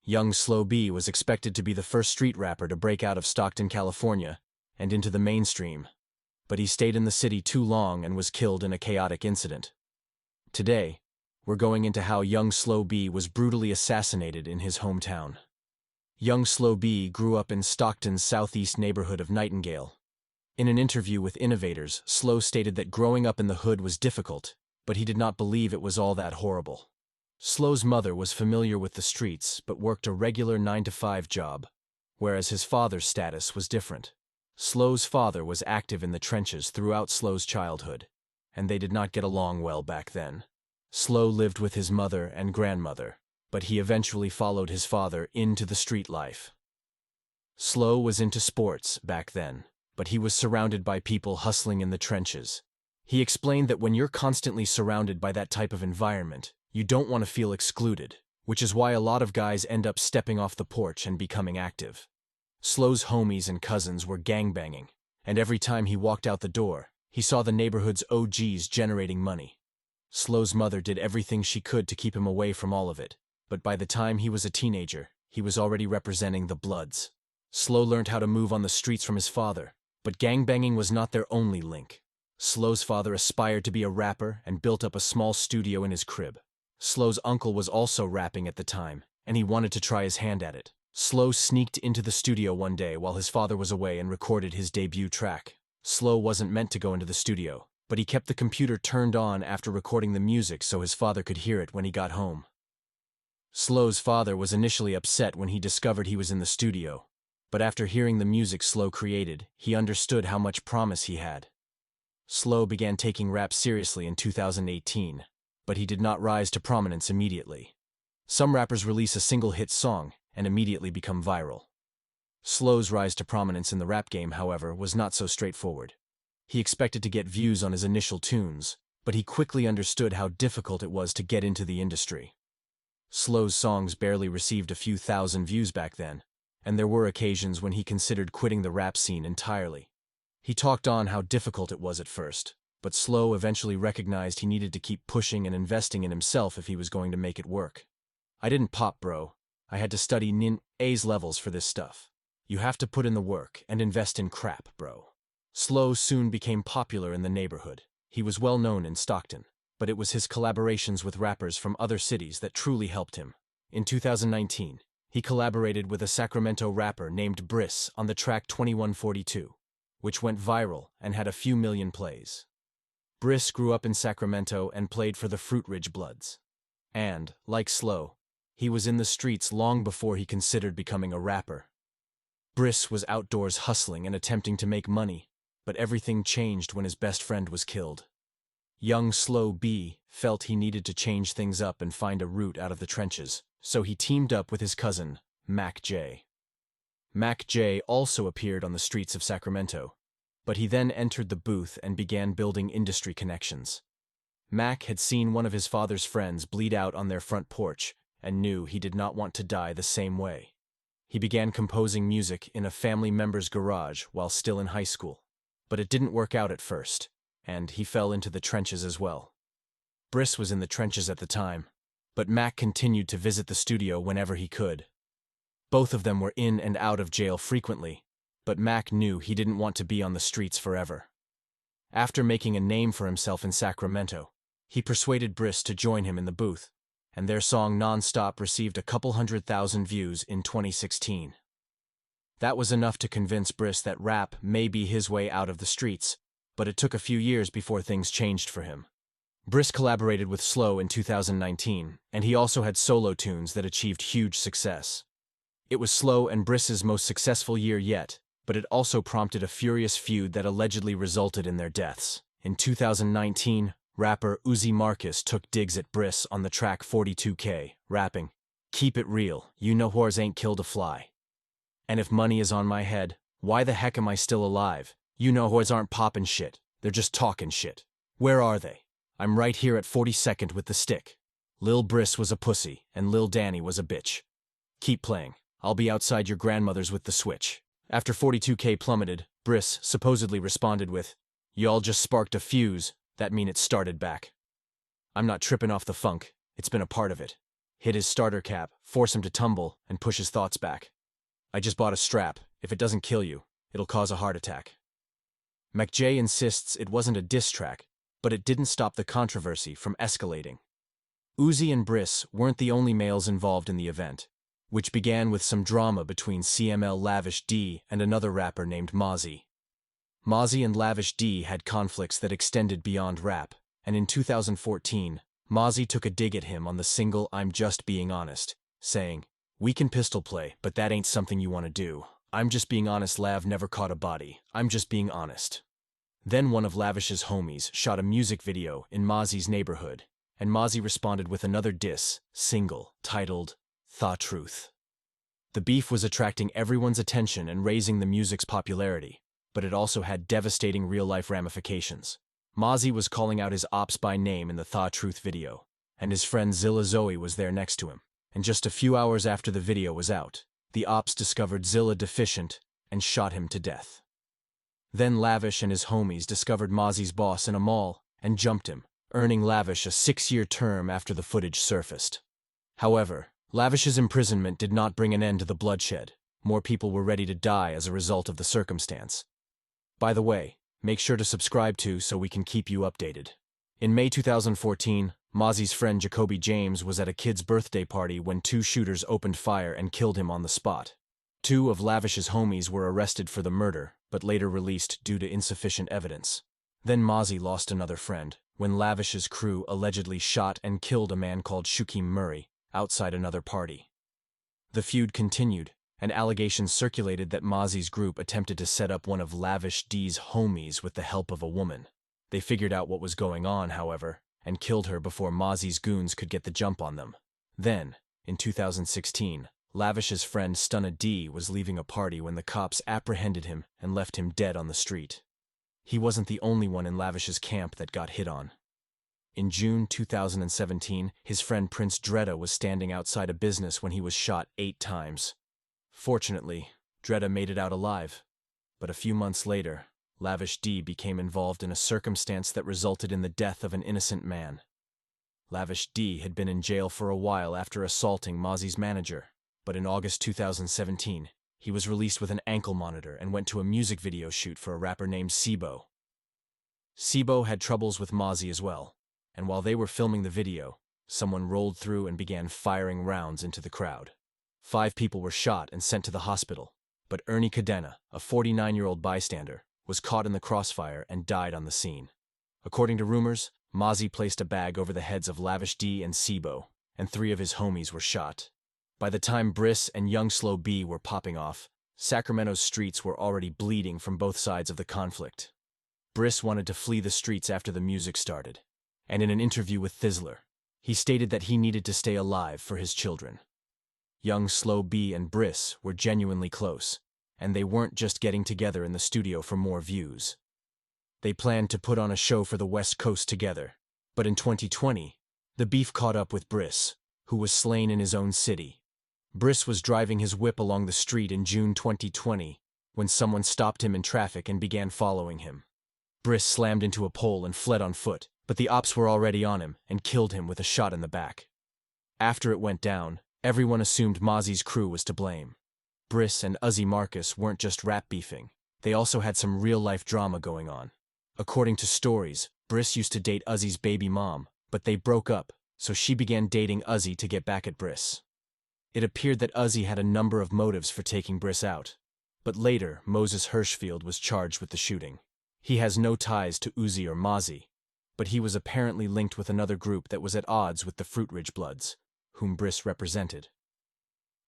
Young Slo Be was expected to be the first street rapper to break out of Stockton, California, and into the mainstream, but he stayed in the city too long and was killed in a chaotic incident. Today, we're going into how Young Slo Be was brutally assassinated in his hometown. Young Slo Be grew up in Stockton's southeast neighborhood of Nightingale. In an interview with Innovators, Slo stated that growing up in the hood was difficult, but he did not believe it was all that horrible. Slo's mother was familiar with the streets but worked a regular 9-to-5 job, whereas his father's status was different. Slo's father was active in the trenches throughout Slo's childhood, and they did not get along well back then. Slo lived with his mother and grandmother, but he eventually followed his father into the street life. Slo was into sports back then, but he was surrounded by people hustling in the trenches. He explained that when you're constantly surrounded by that type of environment, you don't want to feel excluded, which is why a lot of guys end up stepping off the porch and becoming active. Slo's homies and cousins were gangbanging, and every time he walked out the door, he saw the neighborhood's OGs generating money. Slo's mother did everything she could to keep him away from all of it, but by the time he was a teenager, he was already representing the Bloods. Slo learned how to move on the streets from his father, but gangbanging was not their only link. Slo's father aspired to be a rapper and built up a small studio in his crib. Slo's uncle was also rapping at the time, and he wanted to try his hand at it. Slo sneaked into the studio one day while his father was away and recorded his debut track. Slo wasn't meant to go into the studio, but he kept the computer turned on after recording the music so his father could hear it when he got home. Slo's father was initially upset when he discovered he was in the studio, but after hearing the music Slo created, he understood how much promise he had. Slo began taking rap seriously in 2018, but he did not rise to prominence immediately. Some rappers release a single hit song and immediately become viral. Slo's rise to prominence in the rap game, however, was not so straightforward. He expected to get views on his initial tunes, but he quickly understood how difficult it was to get into the industry. Slo's songs barely received a few thousand views back then, and there were occasions when he considered quitting the rap scene entirely. He talked on how difficult it was at first, but Slo eventually recognized he needed to keep pushing and investing in himself if he was going to make it work. "I didn't pop, bro. I had to study A's levels for this stuff. You have to put in the work and invest in crap, bro." Slo soon became popular in the neighborhood. He was well known in Stockton, but it was his collaborations with rappers from other cities that truly helped him. In 2019, he collaborated with a Sacramento rapper named Bris on the track 2142, which went viral and had a few million plays. Bris grew up in Sacramento and played for the Fruit Ridge Bloods. And, like Slo, he was in the streets long before he considered becoming a rapper. Bris was outdoors hustling and attempting to make money, but everything changed when his best friend was killed. Young Slo Be felt he needed to change things up and find a route out of the trenches, so he teamed up with his cousin, Mac J. Mac J also appeared on the streets of Sacramento, but he then entered the booth and began building industry connections. Mac had seen one of his father's friends bleed out on their front porch and knew he did not want to die the same way. He began composing music in a family member's garage while still in high school, but it didn't work out at first, and he fell into the trenches as well. Bris was in the trenches at the time, but Mac continued to visit the studio whenever he could. Both of them were in and out of jail frequently, but Mac knew he didn't want to be on the streets forever. After making a name for himself in Sacramento, he persuaded Bris to join him in the booth, and their song Non-Stop received a couple 100,000 views in 2016. That was enough to convince Bris that rap may be his way out of the streets, but it took a few years before things changed for him. Bris collaborated with Slo in 2019, and he also had solo tunes that achieved huge success. It was Slo and Bris's most successful year yet, but it also prompted a furious feud that allegedly resulted in their deaths. In 2019, rapper Uzi Marcus took digs at Bris on the track 42K, rapping, "Keep it real, you know whores ain't killed a fly. And if money is on my head, why the heck am I still alive? You know whores aren't poppin' shit, they're just talking shit. Where are they? I'm right here at 42nd with the stick. Lil Bris was a pussy, and Lil Danny was a bitch. Keep playing, I'll be outside your grandmother's with the switch." After 42K plummeted, Bris supposedly responded with, "Y'all just sparked a fuse, that mean it started back. I'm not tripping off the funk, it's been a part of it. hit his starter cap, force him to tumble, and push his thoughts back. "I just bought a strap. If it doesn't kill you, it'll cause a heart attack." McJ insists it wasn't a diss track, but it didn't stop the controversy from escalating. Uzi and Bris weren't the only males involved in the event, which began with some drama between CML Lavish D and another rapper named Mozzie. Mozzie and Lavish D had conflicts that extended beyond rap, and in 2014, Mozzie took a dig at him on the single I'm Just Being Honest, saying, "We can pistol play, but that ain't something you want to do. I'm just being honest, Lav never caught a body. I'm just being honest." Then one of Lavish's homies shot a music video in Mozzie's neighborhood, and Mozzie responded with another diss single titled "Thaw Truth." The beef was attracting everyone's attention and raising the music's popularity, but it also had devastating real-life ramifications. Mozzie was calling out his ops by name in the Thaw Truth video, and his friend Zilla Zoe was there next to him. And just a few hours after the video was out, the ops discovered Zilla deficient and shot him to death. Then Lavish and his homies discovered Mozzie's boss in a mall and jumped him, earning Lavish a 6-year term after the footage surfaced. However, Lavish's imprisonment did not bring an end to the bloodshed. More people were ready to die as a result of the circumstance. By the way, make sure to subscribe too so we can keep you updated. In May 2014, Mozzie's friend Jacoby James was at a kid's birthday party when 2 shooters opened fire and killed him on the spot. 2 of Lavish's homies were arrested for the murder, but later released due to insufficient evidence. Then Mozzie lost another friend, when Lavish's crew allegedly shot and killed a man called Shukim Murray outside another party. The feud continued, and allegations circulated that Mozzie's group attempted to set up one of Lavish D's homies with the help of a woman. They figured out what was going on, however, and killed her before Mozzie's goons could get the jump on them. Then, in 2016, Lavish's friend Stunna D was leaving a party when the cops apprehended him and left him dead on the street. He wasn't the only one in Lavish's camp that got hit on. In June 2017, his friend Prince Dredda was standing outside a business when he was shot 8 times. Fortunately, Dredda made it out alive, but a few months later, Lavish D became involved in a circumstance that resulted in the death of an innocent man. Lavish D had been in jail for a while after assaulting Mozzie's manager, but in August 2017, he was released with an ankle monitor and went to a music video shoot for a rapper named Sibo. Sibo had troubles with Mozzie as well, and while they were filming the video, someone rolled through and began firing rounds into the crowd. 5 people were shot and sent to the hospital, but Ernie Cadena, a 49-year-old bystander, was caught in the crossfire and died on the scene. According to rumors, Mozzie placed a bag over the heads of Lavish D and Sibo, and 3 of his homies were shot. By the time Bris and Young Slo Be were popping off, Sacramento's streets were already bleeding from both sides of the conflict. Bris wanted to flee the streets after the music started, and in an interview with Thizzler, he stated that he needed to stay alive for his children. Young Slo Be and Bris were genuinely close, and they weren't just getting together in the studio for more views. They planned to put on a show for the West Coast together, but in 2020, the beef caught up with Bris, who was slain in his own city. Bris was driving his whip along the street in June 2020 when someone stopped him in traffic and began following him. Bris slammed into a pole and fled on foot, but the ops were already on him and killed him with a shot in the back. After it went down, everyone assumed Mozzie's crew was to blame. Bris and Uzi Marcus weren't just rap beefing, they also had some real-life drama going on. According to stories, Bris used to date Uzi's baby mom, but they broke up, so she began dating Uzi to get back at Bris. It appeared that Uzi had a number of motives for taking Bris out, but later Moses Hirschfield was charged with the shooting. He has no ties to Uzi or Mozzie, but he was apparently linked with another group that was at odds with the Fruitridge Bloods, whom Bris represented.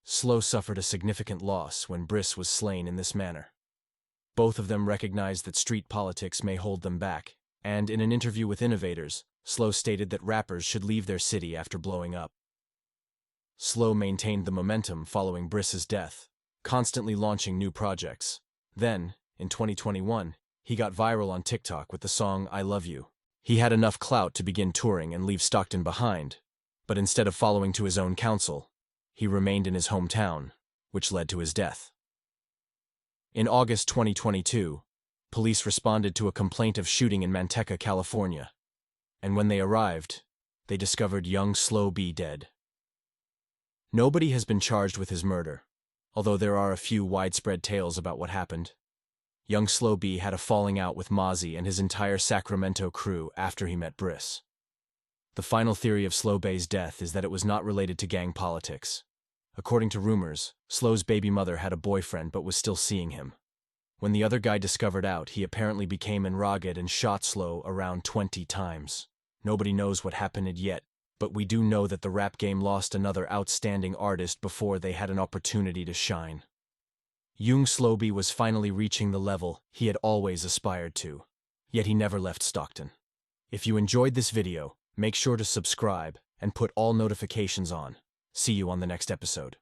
Slo suffered a significant loss when Bris was slain in this manner. Both of them recognized that street politics may hold them back, and in an interview with Innovators, Slo stated that rappers should leave their city after blowing up. Slo maintained the momentum following Bris's death, constantly launching new projects. Then, in 2021, he got viral on TikTok with the song I Love You. He had enough clout to begin touring and leave Stockton behind, but instead of following to his own counsel, he remained in his hometown, which led to his death. In August 2022, police responded to a complaint of shooting in Manteca, California, and when they arrived, they discovered Young Slo Be dead. Nobody has been charged with his murder, although there are a few widespread tales about what happened. Young Slo Be had a falling out with Mozzie and his entire Sacramento crew after he met Bris. The final theory of Slo Be's death is that it was not related to gang politics. According to rumors, Slo's baby mother had a boyfriend but was still seeing him. When the other guy discovered out, he apparently became enraged and shot Slo around 20 times. Nobody knows what happened yet, but we do know that the rap game lost another outstanding artist before they had an opportunity to shine. Young Slo Be was finally reaching the level he had always aspired to, yet he never left Stockton. If you enjoyed this video, make sure to subscribe and put all notifications on. See you on the next episode.